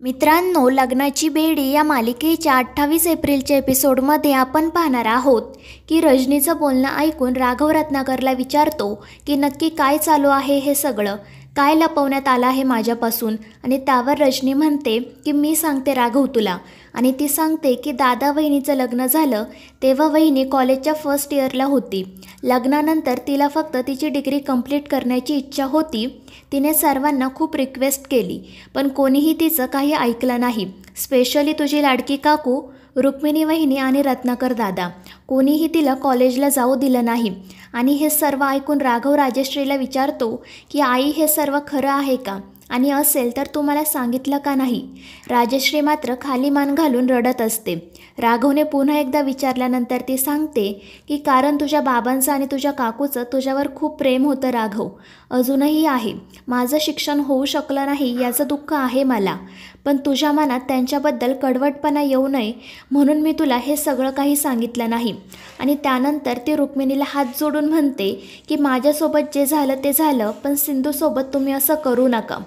मित्रांनो, लग्नाची बेडी या मालिकेच्या 28 एप्रिलच्या एपिसोडमध्ये आपण पाहणार आहोत की रजनीचं बोलणं ऐकून राघव रत्नाकरला विचारतो की नक्की काय चालू आहे हे सगळं, काय लपवण्यात आलं आहे माझ्यापासून. आणि त्यावर रजनी म्हणते की मी सांगते राघव तुला. आणि ती सांगते की दादा वहिनीचं लग्न झालं तेव्हा वहिनी कॉलेजच्या फर्स्ट इयरला होती. लग्नानंतर तिला फक्त तिची डिग्री कंप्लीट करण्याची इच्छा होती. तिने सर्वांना खूप रिक्वेस्ट केली पण कोणीही तिचं काही ऐकलं नाही. स्पेशली तुझी लाडकी काकू रुक्मिणी वहिनी आणि रत्नाकर दादा, कोणीही तिला कॉलेजला जाऊ दिलं नाही. आणि हे सर्व ऐकून राघव राजश्रीला विचारतो की आई, हे सर्व खरं आहे का? आणि असेल तर तू मला सांगितलं का नाही? राजश्री मात्र खाली मान घालून रडत असते. राघवने पुन्हा एकदा विचारल्यानंतर ती सांगते की कारण तुझ्या बाबांचं आणि तुझ्या काकूचं तुझ्यावर खूप प्रेम होतं राघव, अजूनही आहे. माझं शिक्षण होऊ शकलं नाही याचं दुःख आहे मला, पण तुझ्या मनात त्यांच्याबद्दल कडवटपणा येऊ नये म्हणून मी तुला हे सगळं काही सांगितलं नाही. आणि त्यानंतर ती रुक्मिणीला हात जोडून म्हणते की माझ्यासोबत जे झालं ते झालं, पण सिंधूसोबत तुम्ही असं करू नका.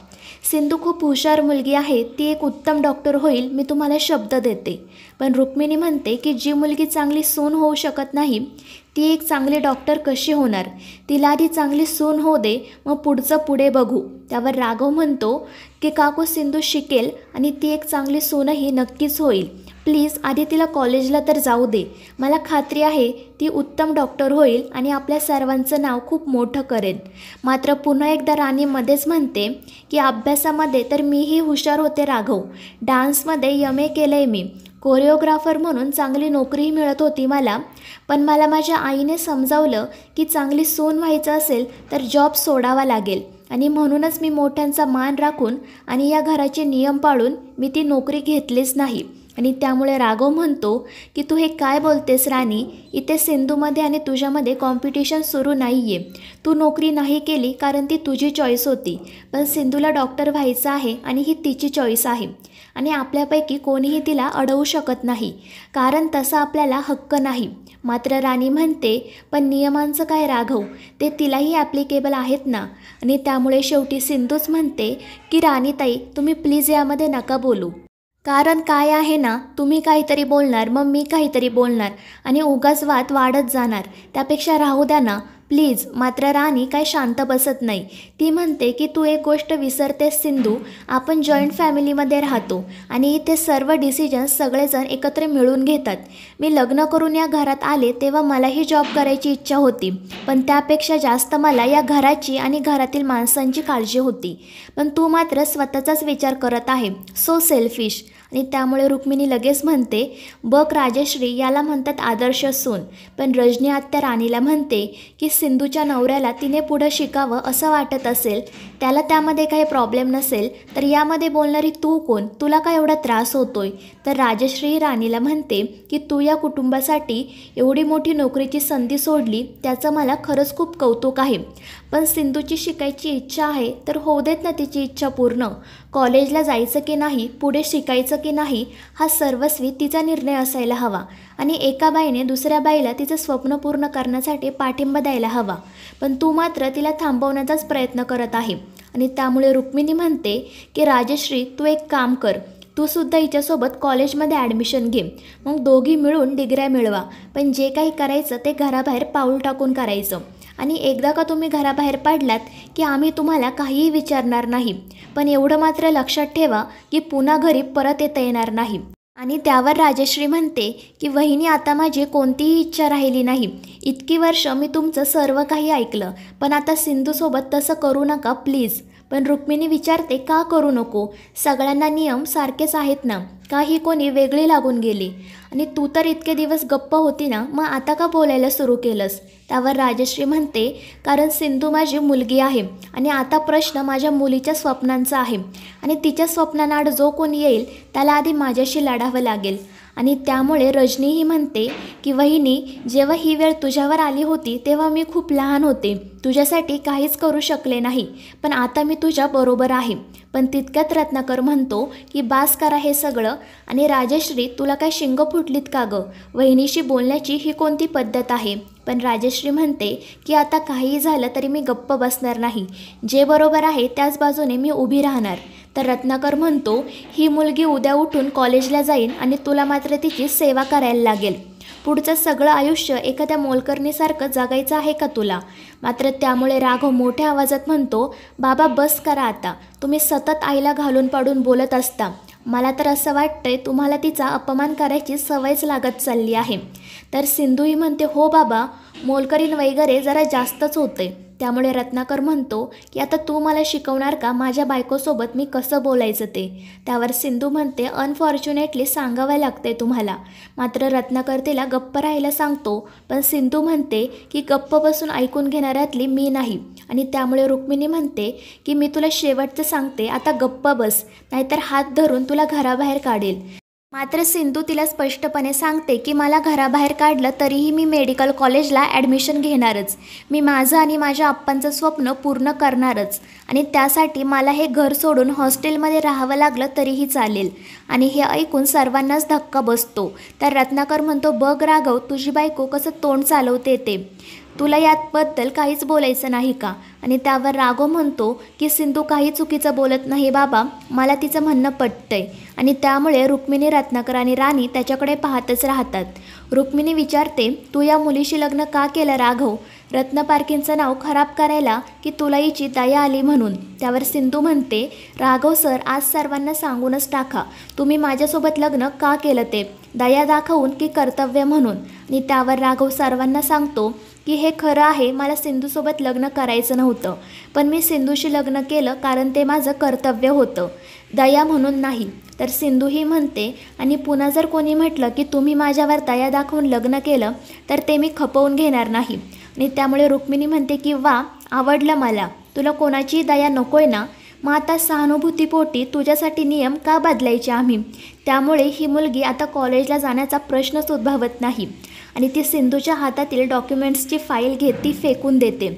सिंधू खूप हुशार मुलगी आहे, ती एक उत्तम डॉक्टर होईल, मी तुम्हाला शब्द देते. पण रुक्मिणी म्हणते की जी मुलगी चांगली सून होऊ शकत नाही ती एक चांगली डॉक्टर कशी होणार? तिला आधी चांगली सून होऊ दे, मग पुढचं पुढे बघू. त्यावर राघव म्हणतो की काकू, सिंधू शिकेल आणि ती एक चांगली सूनही नक्कीच होईल. प्लीज आधी तिला कॉलेजला तर जाऊ दे. मला खात्री आहे ती उत्तम डॉक्टर होईल आणि आपल्या सर्वांचं नाव खूप मोठं करेल. मात्र पुन्हा एकदा राणी मध्येच म्हणते की अभ्यासामध्ये तर मीही हुशार होते राघव. डान्समध्ये MA केलं आहे मी. कोरिओग्राफर म्हणून चांगली नोकरीही मिळत होती मला. पण मला माझ्या आईने समजावलं की चांगली सून व्हायचं असेल तर जॉब सोडावा लागेल. आणि म्हणूनच मी मोठ्यांचा मान राखून आणि या घराचे नियम पाळून मी ती नोकरी घेतलीच नाही. आणि त्यामुळे राघव म्हणतो की तू हे काय बोलतेस राणी? इथे सिंधूमध्ये आणि तुझ्यामध्ये कॉम्पिटिशन सुरू नाही आहे. तू नोकरी नाही केली कारण ती तुझी चॉईस होती, पण सिंधूला डॉक्टर व्हायचं आहे आणि ही तिची चॉईस आहे. आणि आपल्यापैकी कोणीही तिला अडवू शकत नाही कारण तसा आपल्याला हक्क नाही. मात्र राणी म्हणते पण नियमांचं काय राघव, ते तिलाही ॲप्लिकेबल आहेत ना. आणि त्यामुळे शेवटी सिंधूच म्हणते की राणीताई, तुम्ही प्लीज यामध्ये नका बोलू. कारण काय आहे ना, तुम्ही काहीतरी बोलणार मग मी काहीतरी बोलणार आणि उगाच वाद वाढत जाणार. त्यापेक्षा राहू द्या ना प्लीज. मात्र राणी काय शांत बसत नाही. ती म्हणते की तू एक गोष्ट विसरतेस सिंधू, आपण जॉईंट फॅमिलीमध्ये राहतो आणि इथे सर्व डिसिजन्स सगळेजण एकत्र मिळून घेतात. मी लग्न करून या घरात आले तेव्हा मलाही जॉब करायची इच्छा होती, पण त्यापेक्षा जास्त मला या घराची आणि घरातील माणसांची काळजी होती. पण तू मात्र स्वतःचाच विचार करत आहे, सो सेल्फिश. आणि त्यामुळे रुक्मिणी लगेच म्हणते बघ राजश्री, याला म्हणतात आदर्श सून. पण रजनी आत्या राणीला म्हणते की सिंधूच्या नवऱ्याला तिने पुढं शिकावं असं वाटत असेल, त्याला त्यामध्ये काही प्रॉब्लेम नसेल तर यामध्ये बोलणारी तू कोण? तुला काय एवढा त्रास होतोय? तर राजश्री राणीला म्हणते की तू या कुटुंबासाठी एवढी मोठी नोकरीची संधी सोडली त्याचं मला खरंच खूप कौतुक आहे. पण सिंधूची शिकायची इच्छा आहे तर होऊ देत ना तिची इच्छा पूर्ण. कॉलेजला जायचं की नाही, पुढे शिकायचं की नाही, हा सर्वस्वी तिचा निर्णय असायला हवा. आणि एका बाईने दुसऱ्या बाईला तिचं स्वप्न पूर्ण करण्यासाठी पाठिंबा द्यायला हवा. पण तू मात्र तिला थांबवण्याचाच प्रयत्न करत आहे. आणि त्यामुळे रुक्मिणी म्हणते की राजश्री, तू एक काम कर, तू सुद्धा हिच्यासोबत कॉलेजमध्ये ॲडमिशन घे, मग दोघी मिळून डिग्र्या मिळवा. पण जे काही करायचं ते घराबाहेर पाऊल टाकून करायचं. आणि एकदा का तुम्ही घराबाहेर पडलात की आम्ही तुम्हाला काहीही विचारणार नाही. पण एवढं मात्र लक्षात ठेवा की पुन्हा घरी परत येता येणार नाही. आणि त्यावर राजश्री म्हणते की वहिनी, आता माझी कोणतीही इच्छा राहिली नाही. इतकी वर्ष मी तुमचं सर्व काही ऐकलं, पण आता सिंधूसोबत तसं करू नका प्लीज. पण रुक्मिणी विचारते का करू नको? सगळ्यांना नियम सारखेच आहेत ना, काही कोणी वेगळी लागून गेली. आणि तू तर इतके दिवस गप्प होती ना, मग आता का बोलायला सुरू केलंस? त्यावर राजश्री म्हणते कारण सिंधू माझी मुलगी आहे आणि आता प्रश्न माझ्या मुलीच्या स्वप्नांचा आहे. आणि तिच्या स्वप्नांआड जो कोणी येईल त्याला आधी माझ्याशी लढावं लागेल. आणि त्यामुळे रजनीही म्हणते की वहिनी, जेव्हा ही वेळ तुझ्यावर आली होती तेव्हा मी खूप लहान होते, तुझ्यासाठी काहीच करू शकले नाही, पण आता मी तुझ्या बरोबर आहे. पण तितक्यात रत्नाकर म्हणतो की बास करा हे सगळं. आणि राजश्री, तुला काय शिंग फुटलीत का गं? वहिनीशी बोलण्याची ही कोणती पद्धत आहे? पण राजश्री म्हणते की आता काहीही झालं तरी मी गप्प बसणार नाही. जे बरोबर आहे त्याच बाजूने मी उभी राहणार. तर रत्नाकर म्हणतो, ही मुलगी उद्या उठून कॉलेजला जाईल आणि तुला मात्र तिची सेवा करायला लागेल. पुढचं सगळं आयुष्य एखाद्या मोलकरणीसारखं जगायचं आहे का तुला? मात्र त्यामुळे राघव मोठ्या आवाजात म्हणतो, बाबा बस करा आता, तुम्ही सतत आईला घालून पाडून बोलत असता. मला तर असं वाटतंय तुम्हाला तिचा अपमान करायची सवयच लागत चालली आहे. तर सिंधूही म्हणते, हो बाबा, मोलकरीण वगैरे जरा जास्तच होते. त्यामुळे रत्नाकर म्हणतो की आता तू मला शिकवणार का माझ्या बायकोसोबत मी कसं बोलायचं ते? त्यावर सिंधू म्हणते, अनफॉर्च्युनेटली सांगावं लागतंय तुम्हाला. मात्र रत्नाकर तिला गप्प राहायला सांगतो, पण सिंधू म्हणते की गप्प बसून ऐकून घेणाऱ्यातली मी नाही. आणि त्यामुळे रुक्मिणी म्हणते की मी तुला शेवटचं सांगते, आता गप्प बस, नाहीतर हात धरून तुला घराबाहेर काढेल. मात्र सिंधू तिला स्पष्टपणे सांगते की मला घराबाहेर काढलं तरीही मी मेडिकल कॉलेजला ॲडमिशन घेणारच. मी माझं आणि माझ्या आप्पांचं स्वप्न पूर्ण करणारच आणि त्यासाठी मला हे घर सोडून हॉस्टेलमध्ये राहावं लागलं तरीही चालेल. आणि हे ऐकून सर्वांनाच धक्का बसतो. तर रत्नाकर म्हणतो, बघ राघव, तुझी बायको कसं तोंड चालवते ते, तुला याबद्दल काहीच बोलायचं नाही का? आणि त्यावर राघव म्हणतो की सिंधू काही चुकीचं बोलत नाही बाबा, मला तिचं म्हणणं पटतंय. आणि त्यामुळे रुक्मिणी, रत्नाकर आणि राणी त्याच्याकडे पाहतच राहतात. रुक्मिणी विचारते, तू या मुलीशी लग्न का केलं राघव? रत्नपारखींचं नाव खराब करायला की तुला हिची दया आली म्हणून? त्यावर सिंधू म्हणते, राघव सर, आज सर्वांना सांगूनच टाका, तुम्ही माझ्यासोबत लग्न का केलं ते, दया दाखवून की कर्तव्य म्हणून? आणि त्यावर राघव सर्वांना सांगतो की हे खरं आहे, मला सिंधूसोबत लग्न करायचं नव्हतं, पण मी सिंधूशी लग्न केलं कारण ते माझं कर्तव्य होतं, दया म्हणून नाही. तर सिंधूही म्हणते, आणि पुन्हा जर कोणी म्हटलं की तुम्ही माझ्यावर दया दाखवून लग्न केलं तर ते मी खपवून घेणार नाही. आणि त्यामुळे रुक्मिणी म्हणते की वा, आवडलं मला, तुला कोणाची दया नकोय ना? मग आता सहानुभूतीपोटी तुझ्यासाठी नियम का बदलायचे आम्ही? त्यामुळे ही मुलगी आता कॉलेजला जाण्याचा प्रश्नच उद्भवत नाही. आणि ती सिंधूच्या हातातील डॉक्युमेंट्सची फाईल घेत ती फेकून देते.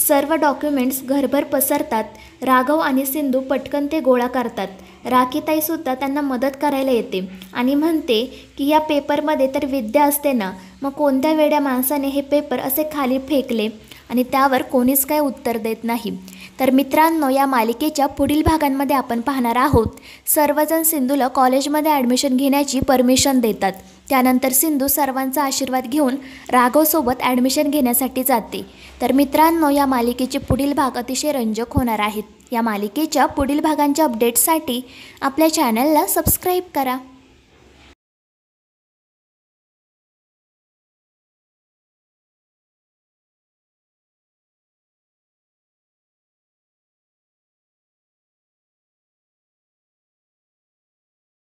सर्व डॉक्युमेंट्स घरभर पसरतात. राघव आणि सिंधू पटकन ते गोळा करतात. राखीताईसुद्धा त्यांना मदत करायला येते आणि म्हणते की या पेपरमध्ये तर विद्या असते ना, मग कोणत्या वेड्या माणसाने हे पेपर असे खाली फेकले? आणि त्यावर कोणीच काय उत्तर देत नाही. तर मित्रांनो, या मालिकेच्या पुढील भागांमध्ये आपण पाहणार आहोत, सर्वजण सिंधूला कॉलेजमध्ये ॲडमिशन घेण्याची परमिशन देतात. त्यानंतर सिंधू सर्वांचा आशीर्वाद घेऊन राघवसोबत ॲडमिशन घेण्यासाठी जाते. तर मित्रांनो, या मालिकेचे पुढील भाग अतिशय रंजक होणार आहेत. या मालिकेच्या पुढील भागांच्या अपडेट्ससाठी आपल्या चॅनलला सबस्क्राईब करा.